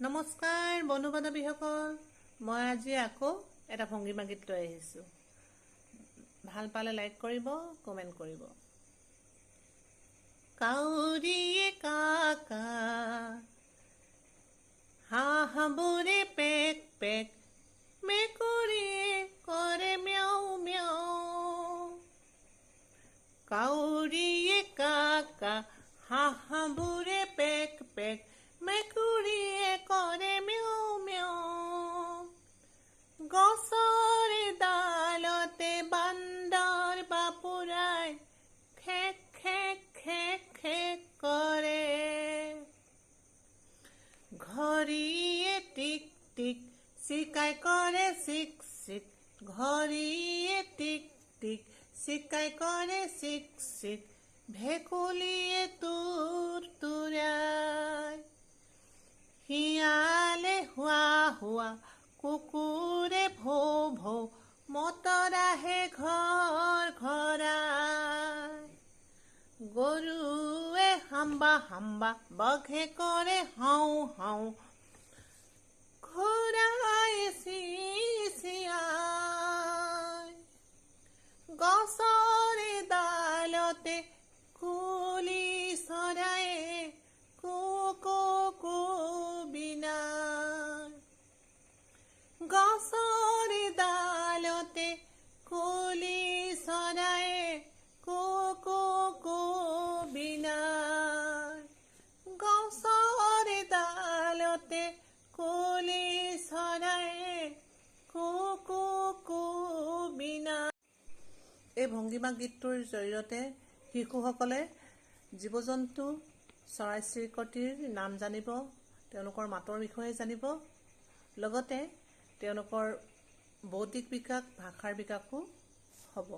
নমস্কাৰ বন্ধু বান্ধৱীসকল, মই আজি আকৌ এটা ভংগীমা গীত লৈ আহিছোঁ। ভাল পালে লাইক কৰিব, কমেণ্ট কৰিব। কাউৰীয়ে কাকা হাঁহবোৰে পেক পেক, মেকুৰীয়ে কৰে মেও মেও। কাউৰীয়ে কাকা হাঁহবোৰে পেক পেক, মেকুৰীয়ে কৰে মেও মেও। গছৰে ডালতে বান্দৰ বাপুৰাই খেক খেক খেক খেক কৰে। ঘড়ীয়ে টিক টিক চিকাই কৰে চিক চিক, ঘড়ীয়ে টিক টিক চিকাই কৰে চিক চিক। ভেকুলীয়ে তুৰ তুৰাই, শিয়ালে হুৱা হুৱা, কুকুৰে ভৌ ভৌ, মটৰ আহে ঘৰ ঘৰাই। গৰুৱে হাম্বা হাম্বা, বাঘে কৰে হাও হাও, ঘোঁৰাই চিঞাই। গছৰে ডালতে কুলি চৰায়ে কু কু কু বিনাই। গছৰে ডালতে কুলি চৰায়ে কু কু কু বিনাই। গছৰে ডালতে কুলি চৰায়ে কু কু কু বিনাই। এই ভংগীমা গীতটোৰ জৰিয়তে শিশুসকলে জীৱ জন্তু, চৰাই চিৰিকটিৰ নাম জানিব, তেওঁলোকৰ মাতৰ বিষয়ে জানিব, লগতে তেওঁলোকৰ বৌদ্ধিক বিকাশ, ভাষাৰ বিকাশো হ'ব।